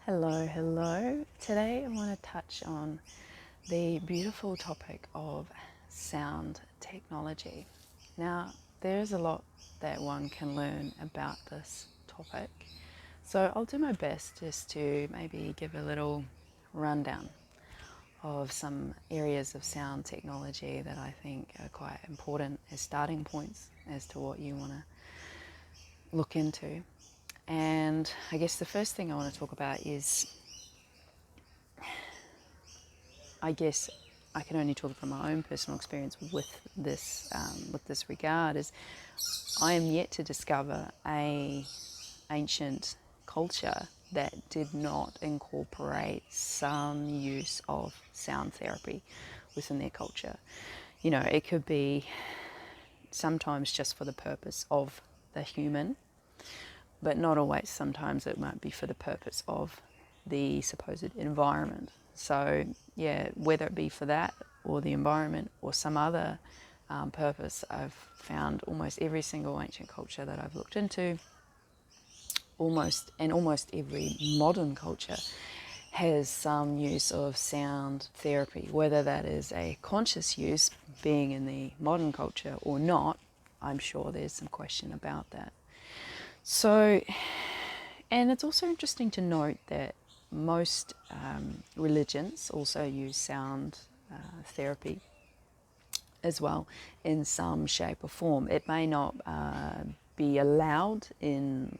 Hello. Today I want to touch on the beautiful topic of sound technology. Now, there's a lot that one can learn about this topic, so I'll do my best just to maybe give a little rundown of some areas of sound technology that I think are quite important as starting points as to what you want to look into. And I guess the first thing I want to talk about is, I guess I can only talk from my own personal experience with this regard, is I am yet to discover a ancient culture that did not incorporate some use of sound therapy within their culture. You know, it could be sometimes just for the purpose of the human, but not always. Sometimes it might be for the purpose of the supposed environment. So yeah, whether it be for that or the environment or some other purpose, I've found almost every single ancient culture that I've looked into, almost every modern culture has some use of sound therapy. Whether that is a conscious use, being in the modern culture, or not, I'm sure there's some question about that. So, and it's also interesting to note that most religions also use sound therapy as well in some shape or form. It may not be allowed in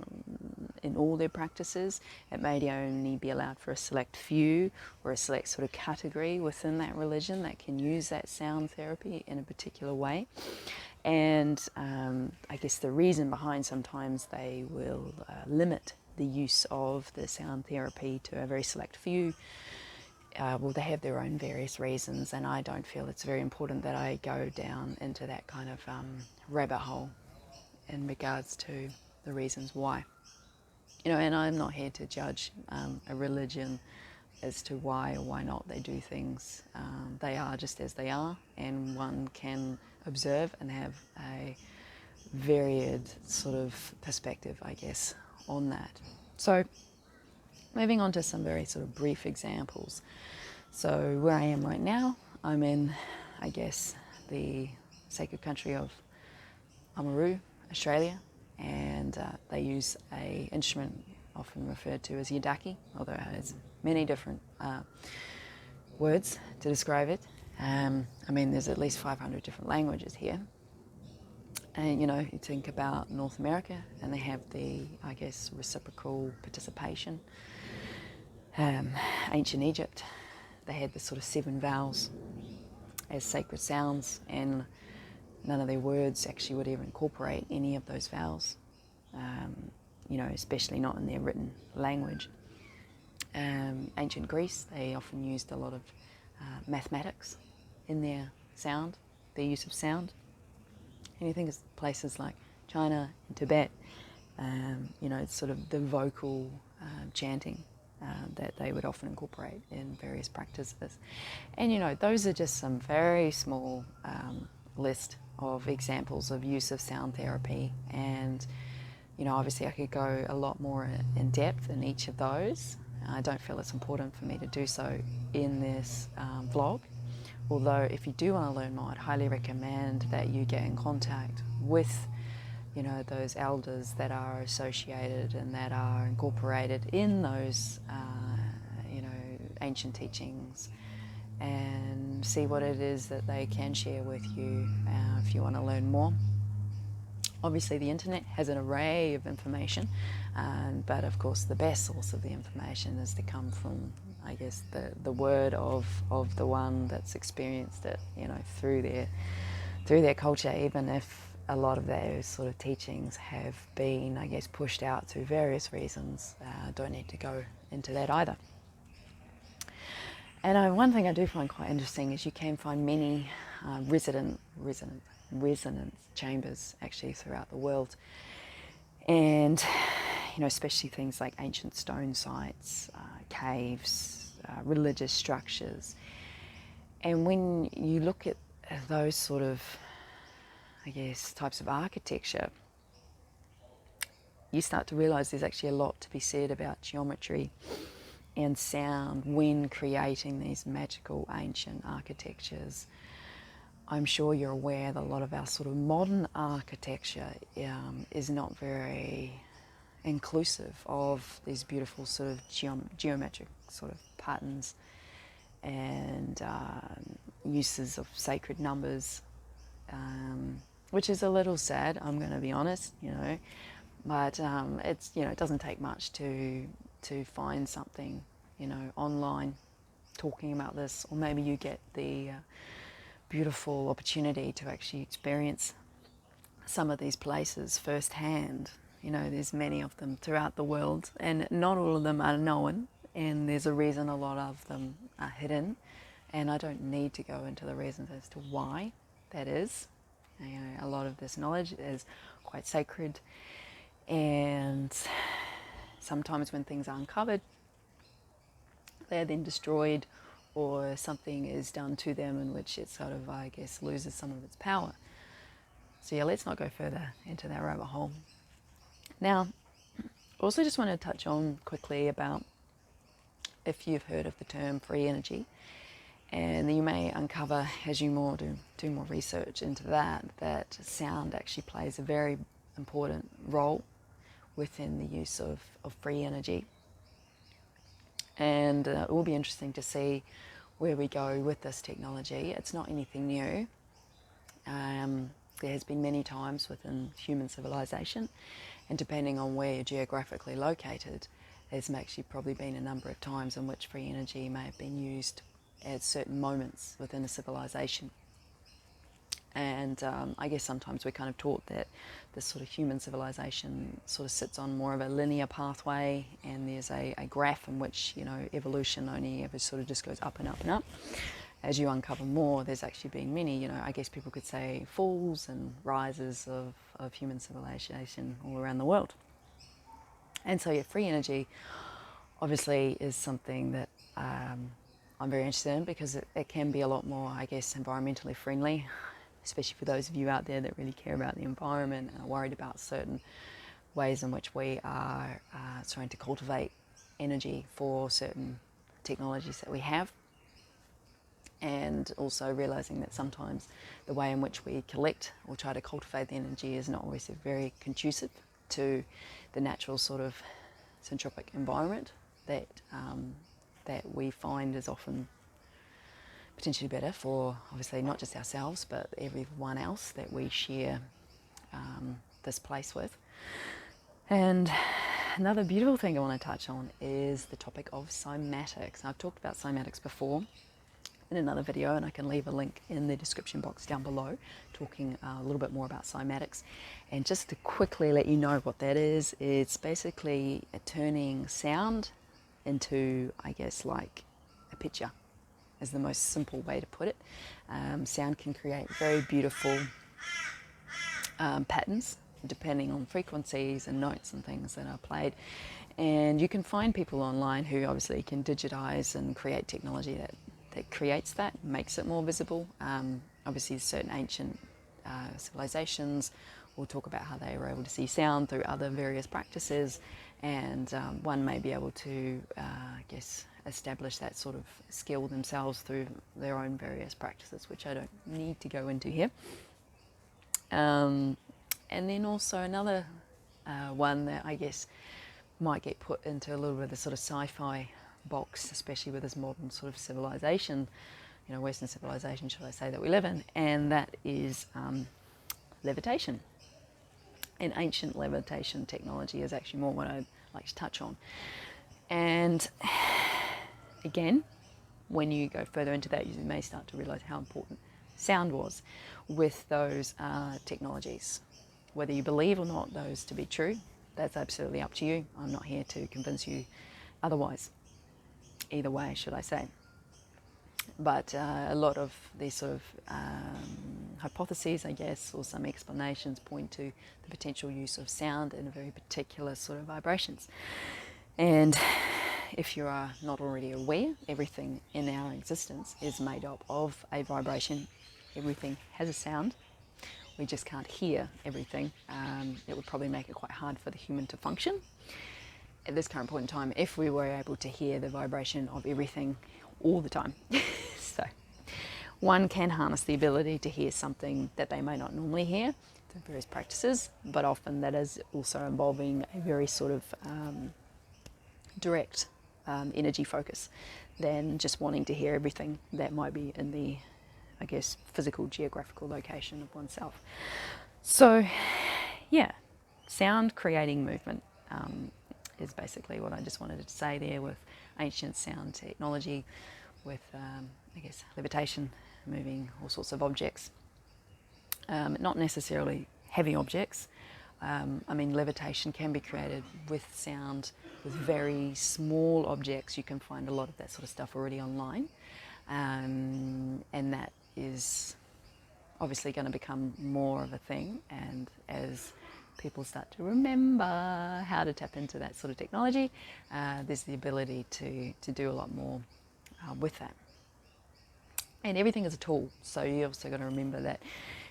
all their practices. It may only be allowed for a select few or a select sort of category within that religion that can use that sound therapy in a particular way. And I guess the reason behind, sometimes they will limit the use of the sound therapy to a very select few. Well, they have their own various reasons, and I don't feel it's very important that I go down into that kind of rabbit hole in regards to the reasons why. You know, and I'm not here to judge a religion as to why or why not they do things. They are just as they are, and one can observe and have a varied sort of perspective, I guess, on that. So moving on to some very sort of brief examples. So where I am right now, I'm in, I guess, the sacred country of Oamaru, Australia, and they use a instrument often referred to as yidaki, although it has many different words to describe it. I mean, there's at least 500 different languages here. And, you know, you think about North America, and they have the, I guess, reciprocal participation. Ancient Egypt, they had the sort of 7 vowels as sacred sounds, and none of their words actually would ever incorporate any of those vowels, you know, especially not in their written language. Ancient Greece, they often used a lot of mathematics in their sound, their use of sound. And you think of places like China and Tibet, you know, it's sort of the vocal chanting that they would often incorporate in various practices. And, you know, those are just some very small list of examples of use of sound therapy. And, you know, obviously I could go a lot more in depth in each of those. I don't feel it's important for me to do so in this vlog. Although if you do want to learn more, I'd highly recommend that you get in contact with, you know, those elders that are associated and that are incorporated in those, you know, ancient teachings, and see what it is that they can share with you if you want to learn more. Obviously the internet has an array of information, but of course the best source of the information is to come from, I guess, the word of the one that's experienced it, you know, through their culture, even if a lot of those sort of teachings have been, I guess, pushed out through various reasons. Don't need to go into that either. And one thing I do find quite interesting is you can find many resonance chambers actually throughout the world, and, you know, especially things like ancient stone sites, caves, religious structures. And when you look at those sort of, I guess, types of architecture, you start to realize there's actually a lot to be said about geometry and sound when creating these magical ancient architectures. I'm sure you're aware that a lot of our sort of modern architecture is not very inclusive of these beautiful sort of geometric sort of patterns and uses of sacred numbers, which is a little sad, I'm going to be honest, but it's, it doesn't take much to find something, online talking about this, or maybe you get the beautiful opportunity to actually experience some of these places firsthand. There's many of them throughout the world, and not all of them are known, and there's a reason a lot of them are hidden, and I don't need to go into the reasons as to why that is. A lot of this knowledge is quite sacred, and sometimes when things are uncovered, they're then destroyed, or something is done to them in which it sort of, I guess, loses some of its power. So yeah, let's not go further into that rabbit hole. Now, also just want to touch on quickly about if you've heard of the term free energy, and you may uncover as you do more research into that sound actually plays a very important role within the use of free energy. And it will be interesting to see where we go with this technology. It's not anything new. There has been many times within human civilization, and depending on where you're geographically located, there's actually probably been a number of times in which free energy may have been used at certain moments within a civilization. And I guess sometimes we're kind of taught that this sort of human civilization sort of sits on more of a linear pathway, and there's a graph in which, evolution only ever sort of just goes up and up and up. As you uncover more, there's actually been many, I guess people could say, falls and rises of human civilization all around the world. And so, yeah, free energy obviously is something that I'm very interested in, because it can be a lot more, I guess, environmentally friendly, especially for those of you out there that really care about the environment and are worried about certain ways in which we are trying to cultivate energy for certain technologies that we have. And also realizing that sometimes the way in which we collect or try to cultivate the energy is not always very conducive to the natural sort of syntropic environment that we find is often potentially better for, obviously, not just ourselves, but everyone else that we share this place with. And another beautiful thing I want to touch on is the topic of cymatics. I've talked about cymatics before in another video, and I can leave a link in the description box down below talking a little bit more about cymatics. And just to quickly let you know what that is, it's basically turning sound into, I guess, like a picture, is the most simple way to put it. Sound can create very beautiful patterns depending on frequencies and notes and things that are played. And you can find people online who obviously can digitize and create technology that creates that, makes it more visible. Obviously, certain ancient civilizations will talk about how they were able to see sound through other various practices, and one may be able to, I guess, establish that sort of skill themselves through their own various practices, which I don't need to go into here. And then also another one that I guess might get put into a little bit of the sort of sci-fi box, especially with this modern sort of civilization, Western civilization, should I say, that we live in, and that is levitation. And ancient levitation technology is actually more what I'd like to touch on. And again, when you go further into that, you may start to realize how important sound was with those technologies. Whether you believe or not those to be true, that's absolutely up to you. I'm not here to convince you otherwise. Either way, should I say. But a lot of these sort of hypotheses, I guess, or some explanations point to the potential use of sound in a very particular sort of vibrations. And if you are not already aware, everything in our existence is made up of a vibration. Everything has a sound. We just can't hear everything. It would probably make it quite hard for the human to function. at this current point in time, if we were able to hear the vibration of everything all the time. So one can harness the ability to hear something that they may not normally hear through various practices, but often that is also involving a very sort of direct energy focus than just wanting to hear everything that might be in the, I guess, physical geographical location of oneself. So yeah, sound creating movement is basically what I just wanted to say there with ancient sound technology, with I guess levitation, moving all sorts of objects, not necessarily heavy objects. I mean, levitation can be created with sound, with very small objects. You can find a lot of that sort of stuff already online, and that is obviously going to become more of a thing. And as people start to remember how to tap into that sort of technology, there's the ability to do a lot more with that. And everything is a tool, so you also got to remember that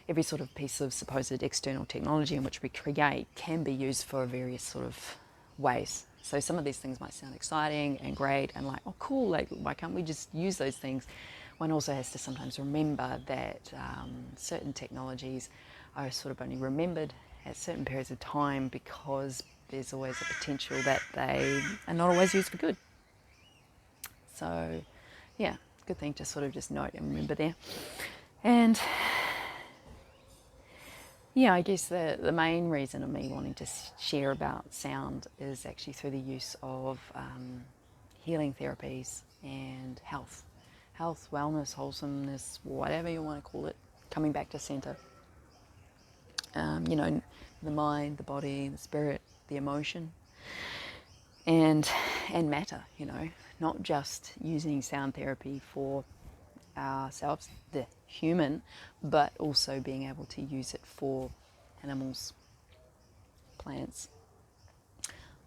every sort of piece of supposed external technology in which we create can be used for various sort of ways. So some of these things might sound exciting and great and like, oh cool, like why can't we just use those things? One also has to sometimes remember that certain technologies are sort of only remembered at certain periods of time, because there's always a potential that they are not always used for good. So yeah, good thing to sort of just note and remember there. And yeah, I guess the main reason of me wanting to share about sound is actually through the use of healing therapies and health, wellness, wholesomeness, whatever you want to call it, coming back to center. You know, the mind, the body, the spirit, the emotion, and matter. You know, not just using sound therapy for ourselves, the human, but also being able to use it for animals, plants,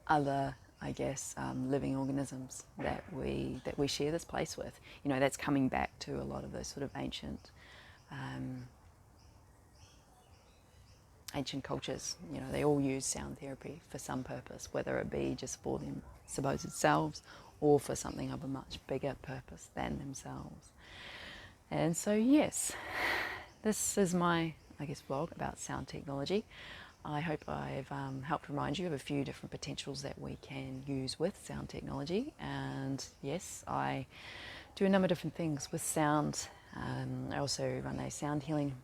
other, I guess, living organisms that we share this place with. You know, that's coming back to a lot of those sort of ancient cultures. You know, they all use sound therapy for some purpose, whether it be just for them supposed selves or for something of a much bigger purpose than themselves. And so yes, this is my, I guess, vlog about sound technology. I hope I've helped remind you of a few different potentials that we can use with sound technology. And yes, I do a number of different things with sound. I also run a sound healing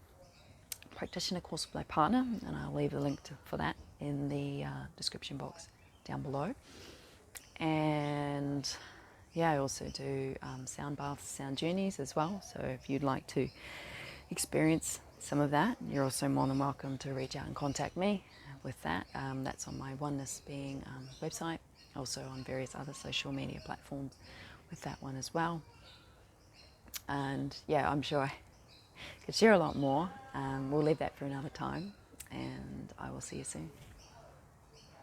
practitioner course with my partner, and I'll leave the link for that in the description box down below. And yeah, I also do sound baths, sound journeys as well. So if you'd like to experience some of that, you're also more than welcome to reach out and contact me with that. That's on my Oneness Being website, also on various other social media platforms with that one as well. And yeah, I'm sure I could share a lot more. We'll leave that for another time, and I will see you soon.